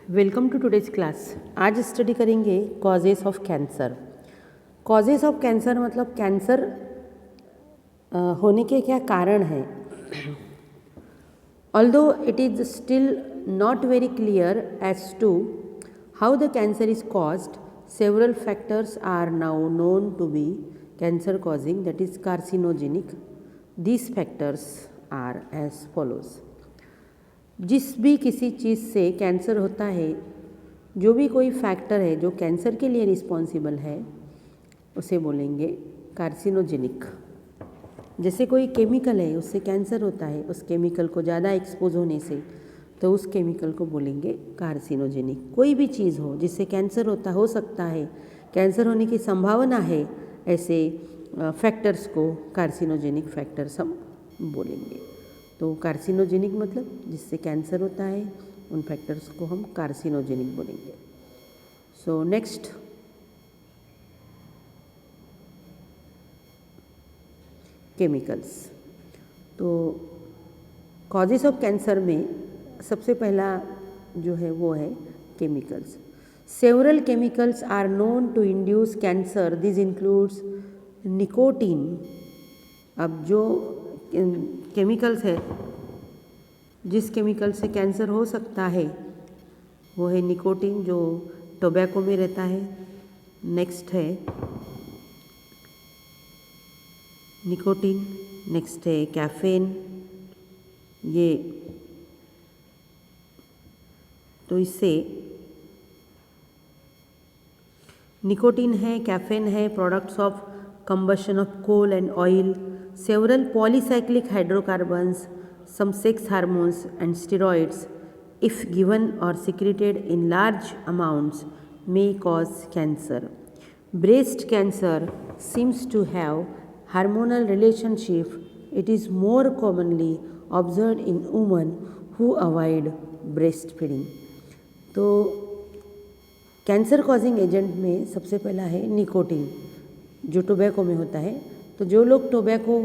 Welcome to today's class. आज study करेंगे causes of cancer. Causes of cancer मतलब cancer होने के क्या कारण हैं। Although it is still not very clear as to how the cancer is caused, several factors are now known to be cancer causing, that is carcinogenic. These factors are as follows. जिस भी किसी चीज़ से cancer होता है, जो भी कोई factor है जो कैंसर के लिए रिस्पॉन्सिबल है, उसे बोलेंगे कार्सिनोजेनिक। जैसे कोई केमिकल है उससे कैंसर होता है, उस केमिकल को ज़्यादा एक्सपोज होने से, तो उस केमिकल को बोलेंगे कार्सिनोजेनिक। कोई भी चीज़ हो जिससे कैंसर हो सकता है, कैंसर होने की संभावना है, ऐसे फैक्टर्स को कार्सिनोजेनिक फैक्टर्स हम बोलेंगे। तो कार्सिनोजेनिक मतलब जिससे कैंसर होता है, उन फैक्टर्स को हम कार्सिनोजेनिक बोलेंगे। So next, chemicals. तो कॉजेस ऑफ कैंसर में सबसे पहला जो है वो है chemicals. Several chemicals are known to induce cancer, this includes nicotine. अब जो केमिकल्स है, जिस केमिकल से कैंसर हो सकता है, वो है निकोटीन, जो टोबैको में रहता है। नेक्स्ट है निकोटीन, नेक्स्ट है कैफीन। ये तो इससे निकोटीन है, कैफीन है, products of combustion of coal and oil, several polycyclic hydrocarbons, some sex hormones and steroids, if given or secreted in large amounts, may cause cancer. Breast cancer seems to have hormonal relationship. It is more commonly observed in women who avoid breastfeeding. तो cancer causing agent में सबसे पहला है nicotine, जो tobacco में होता है। तो जो लोग टोबैको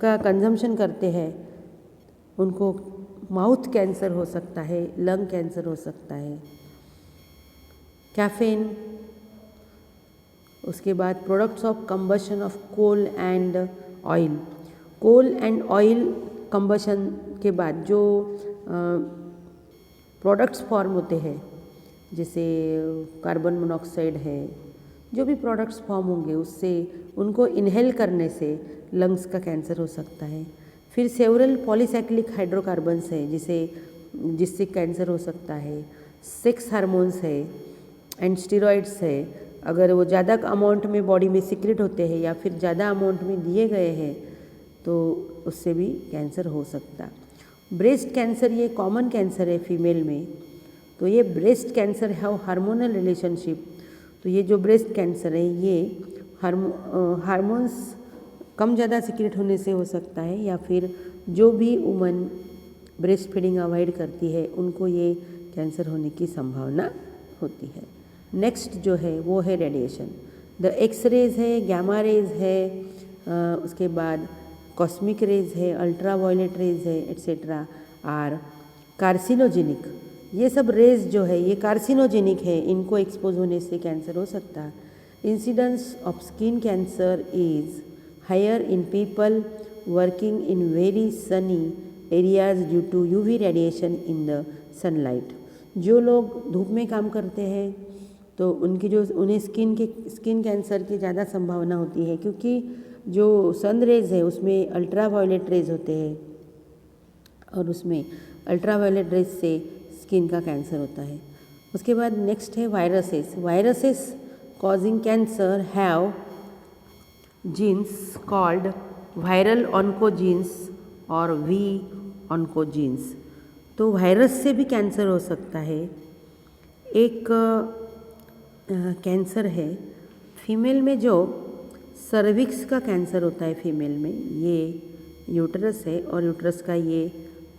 का कंजम्पशन करते हैं, उनको माउथ कैंसर हो सकता है, लंग कैंसर हो सकता है। कैफीन, उसके बाद products of combustion of coal and oil. Coal and oil combustion के बाद जो प्रोडक्ट्स फॉर्म होते हैं, जैसे कार्बन मोनोऑक्साइड है, जो भी प्रोडक्ट्स फॉर्म होंगे उससे, उनको इनहेल करने से लंग्स का कैंसर हो सकता है। फिर सेवरल पॉलीसाइक्लिक हाइड्रोकार्बन्स है जिससे कैंसर हो सकता है। सेक्स हार्मोन्स है एंड स्टेरॉइड्स है, अगर वो ज़्यादा अमाउंट में बॉडी में सीक्रेट होते हैं या फिर ज़्यादा अमाउंट में दिए गए हैं, तो उससे भी कैंसर हो सकता। ब्रेस्ट कैंसर ये कॉमन कैंसर है फीमेल में। तो ये ब्रेस्ट कैंसर है हार्मोनल रिलेशनशिप। तो ये जो ब्रेस्ट कैंसर है, ये हार्मोन्स कम ज़्यादा सीक्रेट होने से हो सकता है, या फिर जो भी वुमन ब्रेस्ट फीडिंग अवॉइड करती है, उनको ये कैंसर होने की संभावना होती है। नेक्स्ट जो है वो है रेडिएशन। द एक्स रेज है, गैमा रेज है, उसके बाद कॉस्मिक रेज है, अल्ट्रा वायलेट रेज है, एट्सेट्रा आर कार्सिनोजेनिक। ये सब रेज जो है ये कार्सिनोजेनिक है, इनको एक्सपोज होने से कैंसर हो सकता है। Incidence of skin cancer is higher in people working in very sunny areas due to UV radiation in the sunlight. जो लोग धूप में काम करते हैं, तो उन्हें स्किन कैंसर की ज़्यादा संभावना होती है, क्योंकि जो सन रेज है उसमें अल्ट्रा वायलेट रेज होते हैं, और उसमें अल्ट्रा वायलेट रेज से स्किन का कैंसर होता है। उसके बाद नेक्स्ट है viruses. Viruses causing cancer have genes called viral oncogenes और वी ऑन्कोजीन्स। तो वायरस से भी कैंसर हो सकता है। एक कैंसर है फीमेल में, जो सर्विक्स का कैंसर होता है फीमेल में। ये यूट्रस है, और यूट्रस का ये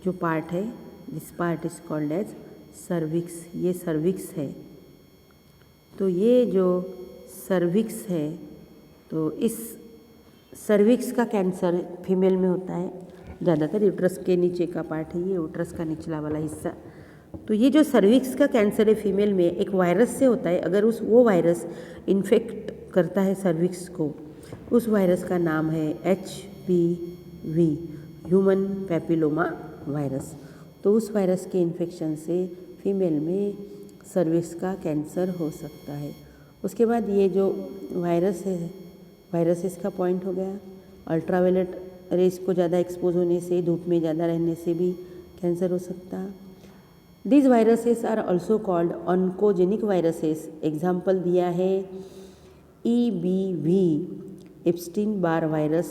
जो पार्ट है, this part is called as cervix. ये सर्विक्स है। तो ये जो सर्विक्स है, तो इस सर्विक्स का कैंसर फीमेल में होता है ज़्यादातर। यूट्रस के नीचे का पार्ट है ये, यूट्रस का निचला वाला हिस्सा। तो ये जो सर्विक्स का कैंसर है फीमेल में एक वायरस से होता है। अगर वो वायरस इन्फेक्ट करता है सर्विक्स को, उस वायरस का नाम है HPV, ह्यूमन पैपिलोमा वायरस। तो उस वायरस के इन्फेक्शन से फीमेल में सर्विक्स का कैंसर हो सकता है। उसके बाद ये जो वायरस है, वायरसेस का पॉइंट हो गया। अल्ट्रावायलेट रेस को ज़्यादा एक्सपोज होने से, धूप में ज़्यादा रहने से भी कैंसर हो सकता है। These viruses are also called oncogenic viruses. Example दिया है EBV, Epstein Barr virus,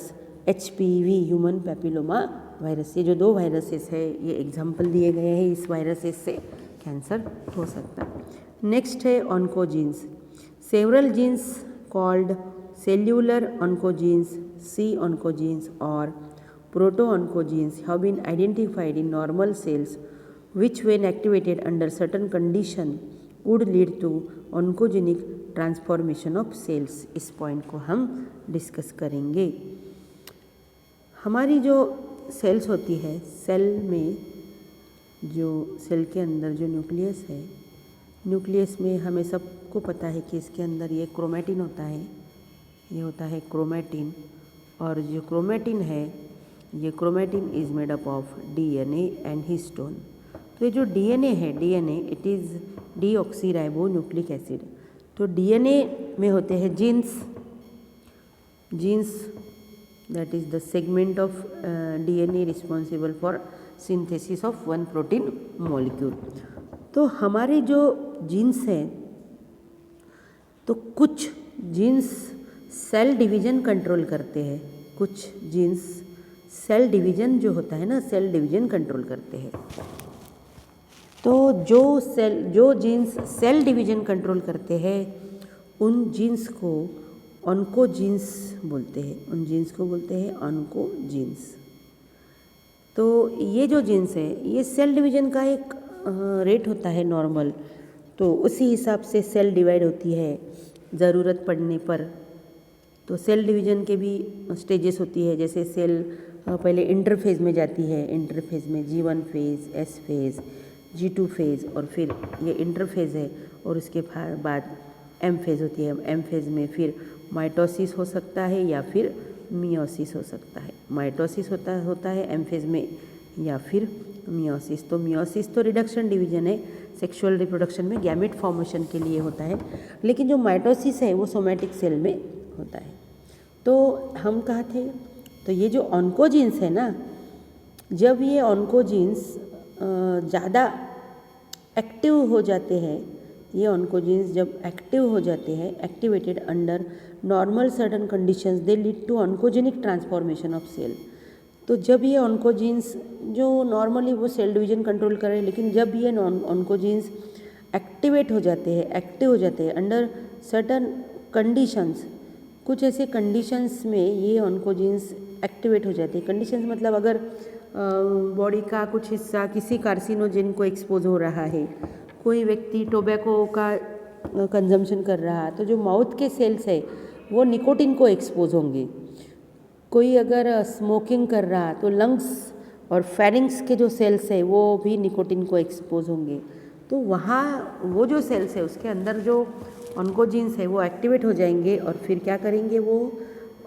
HPV, human papilloma virus. ये जो 2 वायरसेस है ये एग्जाम्पल दिए गए हैं, इस वायरसेस से कैंसर हो सकता है। नेक्स्ट है oncogenes. Several genes called cellular oncogenes, C oncogenes or proto-oncogenes have been identified in normal cells which when activated under certain condition would lead to oncogenic transformation of cells। इस point को हम discuss करेंगे। हमारी जो sales होती है, cell में जो सेल के अंदर जो न्यूक्लियस है, न्यूक्लियस में हमें सबको पता है कि इसके अंदर ये क्रोमैटिन होता है, ये होता है क्रोमैटिन। और जो क्रोमैटिन है, ये chromatin is made up of DNA and histone. तो ये जो DNA है, DNA it is deoxyribonucleic acid. तो DNA में होते हैं genes, that is the segment of DNA responsible for synthesis of one protein molecule. तो हमारे जो जीन्स हैं, तो कुछ जीन्स सेल डिवीज़न कंट्रोल करते हैं, कुछ जीन्स सेल डिवीज़न जो होता है ना, सेल डिवीज़न कंट्रोल करते हैं। तो जो जीन्स सेल डिवीज़न कंट्रोल करते हैं उन जीन्स को ऑन्कोजीन्स बोलते हैं, उन जीन्स को बोलते हैं ऑन्कोजीन्स। तो ये जो जीन्स है, ये सेल डिवीज़न का एक रेट होता है नॉर्मल, तो उसी हिसाब से सेल डिवाइड होती है ज़रूरत पड़ने पर। तो सेल डिवीज़न के भी स्टेजेस होती है, जैसे सेल पहले इंटरफेज़ में जाती है, इंटरफेज़ में G1 phase, S phase, G2 phase, और फिर ये इंटरफेज़ है, और उसके बाद M फेज़ होती है। M फेज़ में फिर माइटोसिस हो सकता है या फिर मियोसिस हो सकता है। माइटोसिस होता है M फेज़ में, या फिर मियोसिस। तो मियोसिस तो रिडक्शन डिवीज़न है, सेक्सुअल रिप्रोडक्शन में गैमेट फॉर्मेशन के लिए होता है, लेकिन जो माइटोसिस है वो सोमैटिक सेल में होता है। तो हम कहाँ थे, तो ये जो ऑन्कोजीन्स है ना, जब ये ऑन्कोजीन्स ज़्यादा एक्टिव हो जाते हैं, ये ऑन्कोजीन्स जब एक्टिव हो जाते हैं, activated under normal certain conditions, they lead to oncogenic transformation of cell. तो जब ये ऑन्कोजीन्स जो नॉर्मली वो सेल डिवीज़न कंट्रोल कर रहे हैं, लेकिन जब ये ऑन्कोजीन्स एक्टिवेट हो जाते हैं, एक्टिव हो जाते हैं अंडर सर्टन कंडीशंस, कुछ ऐसे कंडीशंस में ये ऑन्कोजीन्स एक्टिवेट हो जाते हैं। कंडीशंस मतलब अगर बॉडी का कुछ हिस्सा किसी कार्सिनोजेन को एक्सपोज हो रहा है, कोई व्यक्ति टोबैको का कंजम्पशन कर रहा है, तो जो माउथ के सेल्स है वो निकोटिन को एक्सपोज होंगे। कोई अगर स्मोकिंग कर रहा तो लंग्स और फेरिंग्स के जो सेल्स है वो भी निकोटिन को एक्सपोज होंगे। तो वहाँ वो जो सेल्स है उसके अंदर जो ऑन्कोजीन्स है वो एक्टिवेट हो जाएंगे, और फिर क्या करेंगे, वो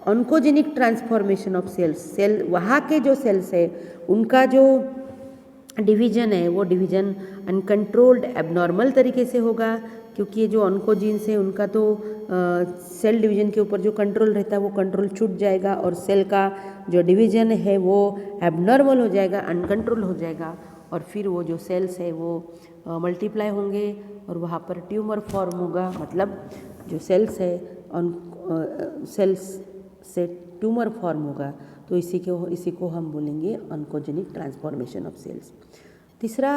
oncogenic transformation of cells, cell वहाँ के जो सेल्स है उनका जो डिवीज़न है वो डिवीज़न अनकंट्रोल्ड एबनॉर्मल तरीके से होगा, क्योंकि ये जो ऑन्कोजीन्स है उनका तो सेल डिवीज़न के ऊपर जो कंट्रोल रहता है वो कंट्रोल छूट जाएगा, और सेल का जो डिवीज़न है वो एबनॉर्मल हो जाएगा, अनकंट्रोल हो जाएगा, और फिर वो जो सेल्स है वो मल्टीप्लाई होंगे और वहाँ पर ट्यूमर फॉर्म होगा। मतलब जो सेल्स है सेल्स से ट्यूमर फॉर्म होगा, तो इसी को हम बोलेंगे ऑन्कोजेनिक ट्रांसफॉर्मेशन ऑफ सेल्स। तीसरा,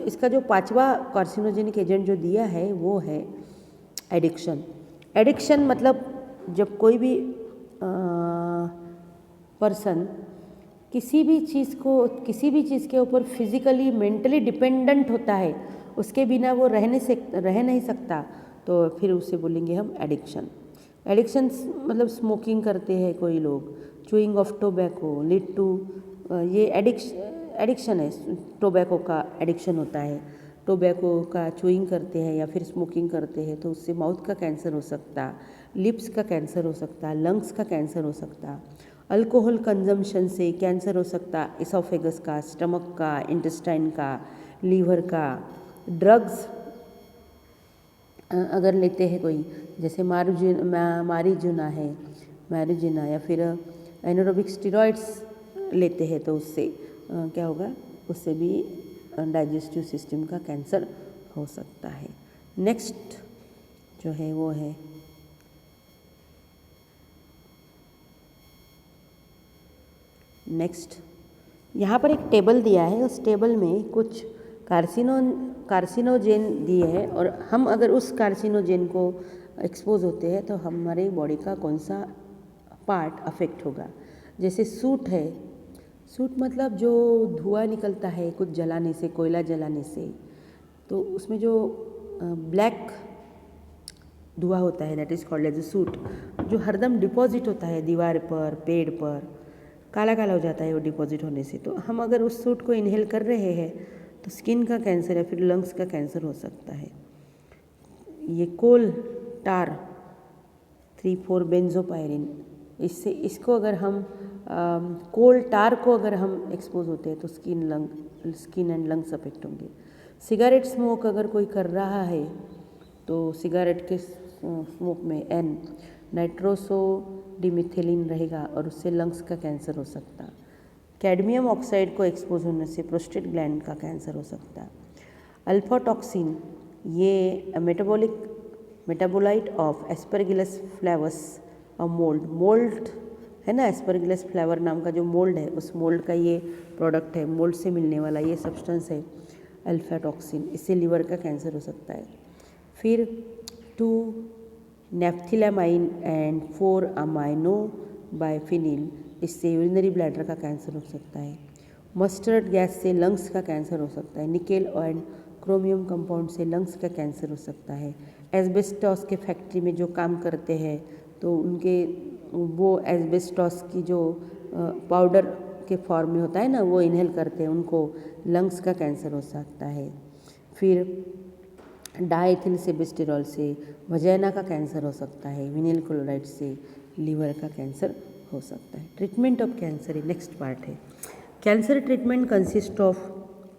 इसका जो 5वां कार्सिनोजेनिक एजेंट जो दिया है वो है एडिक्शन। एडिक्शन मतलब जब कोई भी पर्सन किसी भी चीज़ के ऊपर फिजिकली मेंटली डिपेंडेंट होता है, उसके बिना वो रह नहीं सकता, तो फिर उसे बोलेंगे हम एडिक्शन। एडिक्शन मतलब स्मोकिंग करते हैं कोई लोग, chewing of tobacco lead to, ये एडिक्शन है, टोबैको का एडिक्शन होता है, टोबैको का चूइंग करते हैं या फिर स्मोकिंग करते हैं तो उससे माउथ का कैंसर हो सकता, लिप्स का कैंसर हो सकता, लंग्स का कैंसर हो सकता। अल्कोहल कंजम्पशन से कैंसर हो सकता, इसोफेगस का, स्टमक का, इंटेस्टाइन का, लीवर का। ड्रग्स अगर लेते हैं कोई, जैसे मारीजुना है, मैरिजुना या फिर एनारोबिक स्टेरॉइड्स लेते हैं तो उससे क्या होगा, उससे भी डाइजेस्टिव सिस्टम का कैंसर हो सकता है। नेक्स्ट जो है वो है यहाँ पर एक टेबल दिया है, उस टेबल में कुछ कार्सिनोजेन दिए हैं और हम अगर उस कार्सिनोजेन को एक्सपोज होते हैं तो हमारे बॉडी का कौन सा पार्ट अफेक्ट होगा। जैसे सूट है, सूट मतलब जो धुआं निकलता है कुछ जलाने से, कोयला जलाने से, तो उसमें जो ब्लैक धुआं होता है that is called as a soot, जो हरदम डिपॉजिट होता है दीवार पर, पेड़ पर, काला काला हो जाता है वो डिपॉजिट होने से। तो हम अगर उस सूट को इनहेल कर रहे हैं तो स्किन का कैंसर या फिर लंग्स का कैंसर हो सकता है। ये कोल टार 3,4 बेंजोपायरिन, इससे इसको अगर हम कोल टार को अगर हम एक्सपोज होते हैं तो स्किन एंड लंग्स अफेक्ट होंगे। सिगरेट स्मोक अगर कोई कर रहा है तो सिगरेट के स्मोक में एन नाइट्रोसोडिमिथेलिन रहेगा और उससे लंग्स का कैंसर हो सकता। कैडमियम ऑक्साइड को एक्सपोज होने से प्रोस्टेट ग्लैंड का कैंसर हो सकता। अल्फा टॉक्सिन ये मेटाबोलाइट ऑफ एस्परगिलस फ्लेवस मोल्ड है ना, एस्परगिलस फ्लेवर नाम का जो मोल्ड है उस मोल्ड का ये प्रोडक्ट है, मोल्ड से मिलने वाला ये सब्सटेंस है अल्फा टॉक्सिन, इससे लिवर का कैंसर हो सकता है। फिर 2 नेफ्थिलामाइन एंड 4 अमाइनो बाइफिनिल, इससे यूरिनरी ब्लैडर का कैंसर हो सकता है। मस्टर्ड गैस से लंग्स का कैंसर हो सकता है। निकेल एंड क्रोमियम कंपाउंड से लंग्स का कैंसर हो सकता है। एस्बेस्टॉस के फैक्ट्री में जो काम करते हैं तो उनके वो एस्बेस्टॉस की जो पाउडर के फॉर्म में होता है ना वो इनहेल करते हैं, उनको लंग्स का कैंसर हो सकता है। फिर डाइथिल सेबेस्टेरॉल से वजाइना का कैंसर हो सकता है। विनिल क्लोराइड से लीवर का कैंसर हो सकता है। ट्रीटमेंट ऑफ कैंसर ये नेक्स्ट पार्ट है। Cancer treatment consist of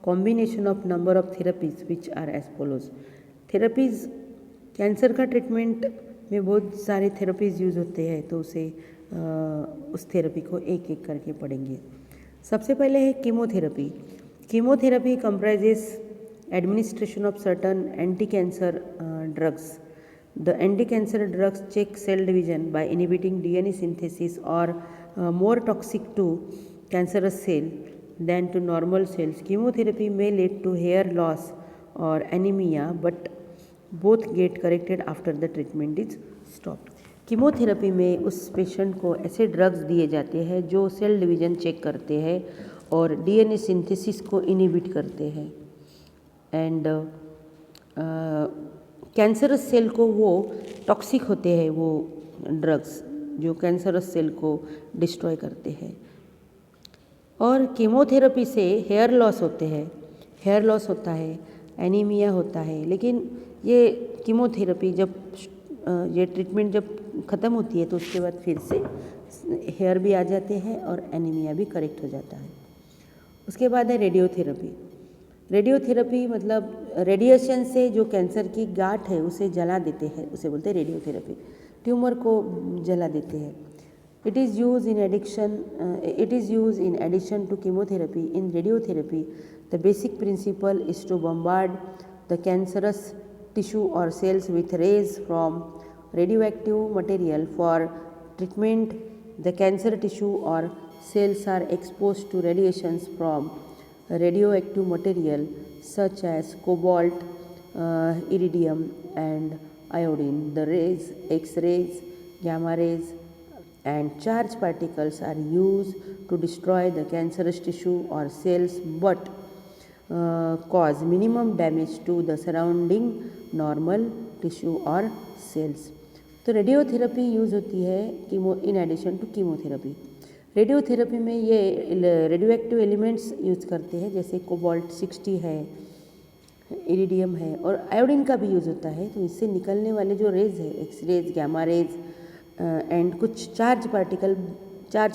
combination of number of therapies which are as follows. Therapies, cancer का ट्रीटमेंट में बहुत सारे थेरेपीज यूज़ होते हैं तो उसे उस थेरेपी को एक एक करके पढ़ेंगे। सबसे पहले है chemotherapy. Chemotherapy comprises administration of certain anti-cancer drugs. The anti-cancer drugs check cell division by inhibiting DNA synthesis or more toxic to cancerous cell than to normal cells. Chemotherapy may lead to hair loss or anemia, but both get corrected after the treatment is stopped. Chemotherapy में उस patient को ऐसे drugs दिए जाते हैं जो cell division check करते हैं और डीएनए सिंथेसिस को इनहिबिट करते हैं एंड कैंसरस सेल को वो टॉक्सिक होते हैं वो ड्रग्स जो कैंसरस सेल को डिस्ट्रॉय करते हैं। और कीमोथेरेपी से हेयर लॉस होते हैं, हेयर लॉस होता है, एनीमिया होता है, लेकिन ये कीमोथेरेपी जब ये ट्रीटमेंट जब ख़त्म होती है तो उसके बाद फिर से हेयर भी आ जाते हैं और एनीमिया भी करेक्ट हो जाता है। उसके बाद है रेडियोथेरेपी। रेडियोथेरेपी मतलब रेडिएशन से जो कैंसर की गांठ है उसे जला देते हैं, उसे बोलते हैं रेडियोथेरेपी। ट्यूमर को जला देते हैं। It is use in addition to chemotherapy. In radiotherapy the basic principle is to bombard the cancerous tissue और cells with rays from radioactive material. For treatment, the cancer tissue or cells are exposed to radiations from radioactive material such as cobalt, iridium and iodine. The rays, X-rays, gamma rays and charged particles are used to destroy the cancerous tissue or cells but cause minimum damage to the surrounding normal tissue or cells. तो radiotherapy use होती है in addition to chemotherapy. Radiotherapy में ये radio active elements use करते हैं, जैसे cobalt 60 है, iridium है, और आयोडीन का भी यूज़ होता है। तो इससे निकलने वाले जो रेज है, x rays, gamma rays and कुछ चार्ज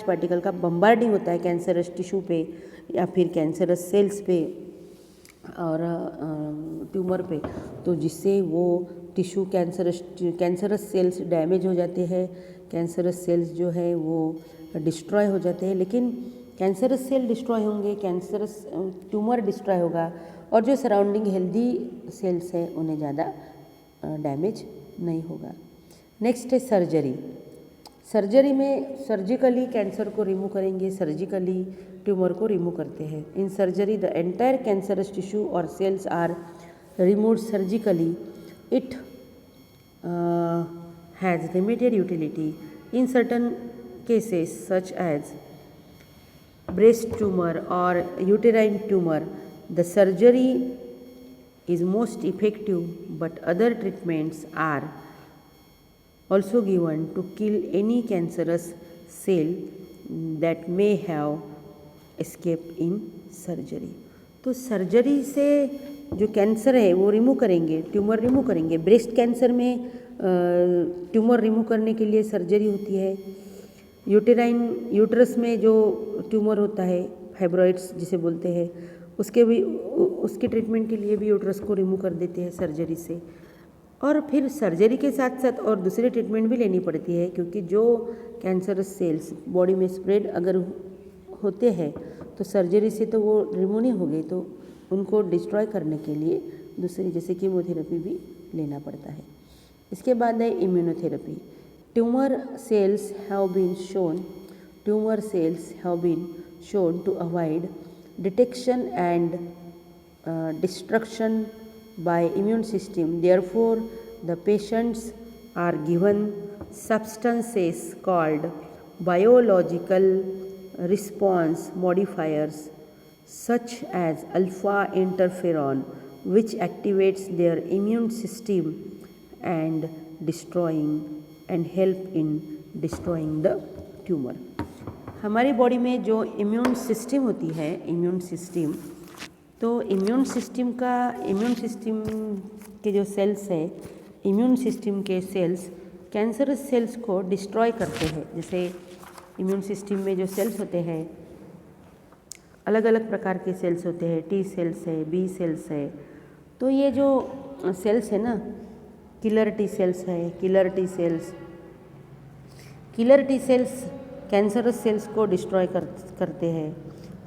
पार्टिकल का बम्बार्डिंग होता है कैंसरस टिश्यू पे या फिर कैंसरस सेल्स पे और ट्यूमर पे, तो जिससे वो टिश्यू कैंसरस सेल्स डैमेज हो जाते हैं, कैंसरस सेल्स जो है वो डिस्ट्रॉय हो जाते हैं। लेकिन कैंसरस सेल डिस्ट्रॉय होंगे, कैंसरस ट्यूमर डिस्ट्रॉय होगा, और जो सराउंडिंग हेल्दी सेल्स हैं उन्हें ज़्यादा डैमेज नहीं होगा। नेक्स्ट है सर्जरी। सर्जरी में सर्जिकली कैंसर को रिमूव करेंगे, सर्जिकली ट्यूमर को रिमूव करते हैं। In surgery the entire cancerous tissue और cells are removed surgically. It has limited utility in certain cases such as breast tumor or uterine tumor. The surgery is most effective, but other treatments are also given to kill any cancerous cell that may have escaped in surgery. तो surgery से जो cancer है वो remove करेंगे, tumour remove करेंगे। Breast cancer में tumour remove करने के लिए सर्जरी होती है। यूटरस में जो ट्यूमर होता है, फाइब्रॉइड्स जिसे बोलते हैं, उसके ट्रीटमेंट के लिए भी यूटरस को रिमूव कर देते हैं सर्जरी से। और फिर सर्जरी के साथ साथ और दूसरी ट्रीटमेंट भी लेनी पड़ती है, क्योंकि जो कैंसरस सेल्स बॉडी में स्प्रेड अगर होते हैं तो सर्जरी से तो वो रिमूव नहीं हो गए, तो उनको डिस्ट्रॉय करने के लिए दूसरी जैसे कीमोथेरेपी भी लेना पड़ता है। इसके बाद है immunotherapy. Tumor cells have been shown to avoid detection and destruction by immune system. Therefore, the patients are given substances called biological response modifiers such as alpha interferon, which activates their immune system and help in destroying the tumour. हमारी body में जो immune system होती है, immune system के जो sales है, immune system के sales cancerous cells को डिस्ट्रॉय करते हैं। जैसे इम्यून सिस्टम में जो सेल्स होते हैं, अलग अलग प्रकार के सेल्स होते हैं, टी सेल्स है, बी सेल्स है। तो ये जो सेल्स है ना, किलर टी सेल्स है, killer T cells cancerous cells को डिस्ट्रॉय करते हैं।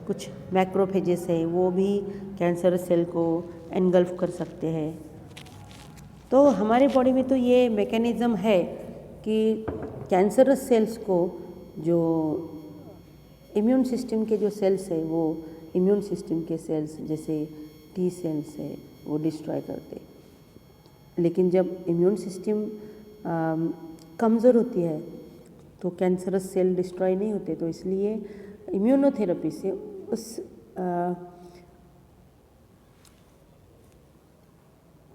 कुछ मैक्रोफेजेस है, वो भी कैंसरस सेल को एनगल्फ कर सकते हैं। तो हमारे बॉडी में तो ये मैकेनिज़्म है कि कैंसरस सेल्स को जो इम्यून सिस्टम के जो सेल्स है, वो इम्यून सिस्टम के सेल्स जैसे टी सेल्स है वो डिस्ट्रॉय करते। लेकिन जब इम्यून सिस्टम कमज़ोर होती है तो कैंसरस सेल डिस्ट्रॉय नहीं होते। तो इसलिए इम्यूनोथेरेपी से उस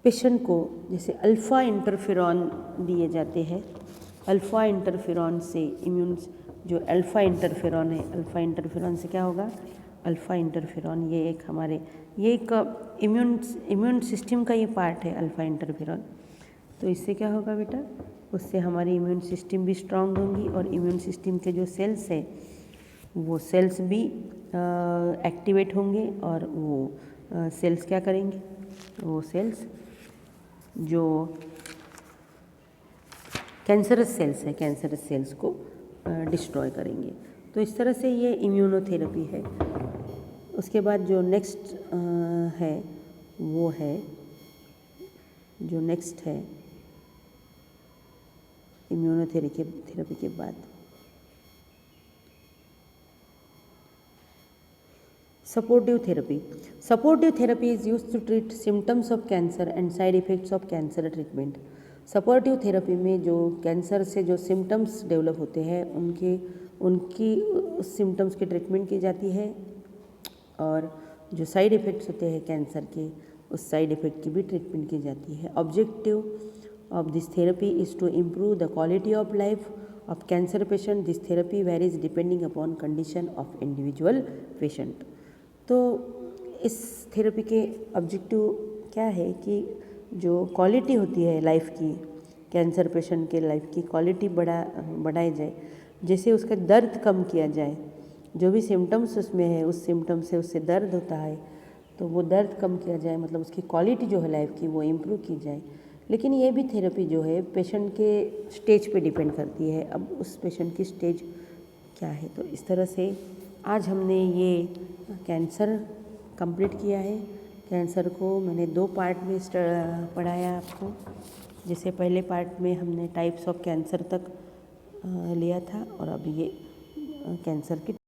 पेशेंट को जैसे अल्फ़ा इंटरफेरॉन दिए जाते हैं। अल्फ़ा इंटरफेरॉन से जो अल्फ़ा इंटरफेरॉन है, अल्फ़ा इंटरफेरॉन से क्या होगा, अल्फ़ा इंटरफेरॉन ये एक इम्यून सिस्टम का ये पार्ट है, अल्फ़ा इंटरफेरॉन। तो इससे क्या होगा बेटा, उससे हमारी इम्यून सिस्टम भी स्ट्रांग होंगी और इम्यून सिस्टम के जो सेल्स है वो सेल्स भी एक्टिवेट होंगे और वो सेल्स क्या करेंगे, वो सेल्स जो कैंसरस सेल्स है, कैंसरस सेल्स को डिस्ट्रॉय करेंगे। तो इस तरह से ये इम्यूनोथेरेपी है। उसके बाद जो नेक्स्ट है वो है इम्यूनोथेरेपी के बाद supportive therapy. Supportive therapy is used to treat symptoms of cancer and side effects of cancer treatment. Supportive therapy में जो कैंसर से जो सिम्टम्स डेवलप होते हैं उनकी उस सिम्टम्स की ट्रीटमेंट की जाती है, और जो साइड इफ़ेक्ट्स होते हैं कैंसर के, उस साइड इफ़ेक्ट की भी ट्रीटमेंट की जाती है। Objective of this therapy is to improve the quality of life of cancer patient this therapy varies depending upon condition of individual patient. तो इस थेरेपी के ऑब्जेक्टिव क्या है कि जो क्वालिटी होती है लाइफ की, कैंसर पेशेंट के लाइफ की क्वालिटी बढ़ाई जाए, जैसे उसका दर्द कम किया जाए, जो भी सिम्टम्स उसमें है उस सिम्टम से उससे दर्द होता है तो वो दर्द कम किया जाए, मतलब उसकी क्वालिटी जो है लाइफ की वो इम्प्रूव की जाए। लेकिन ये भी थेरेपी जो है पेशेंट के स्टेज पे डिपेंड करती है, अब उस पेशेंट की स्टेज क्या है। तो इस तरह से आज हमने ये कैंसर कंप्लीट किया है। कैंसर को मैंने 2 पार्ट में पढ़ाया आपको। जैसे पहले पार्ट में हमने टाइप्स ऑफ कैंसर तक लिया था और अब ये कैंसर की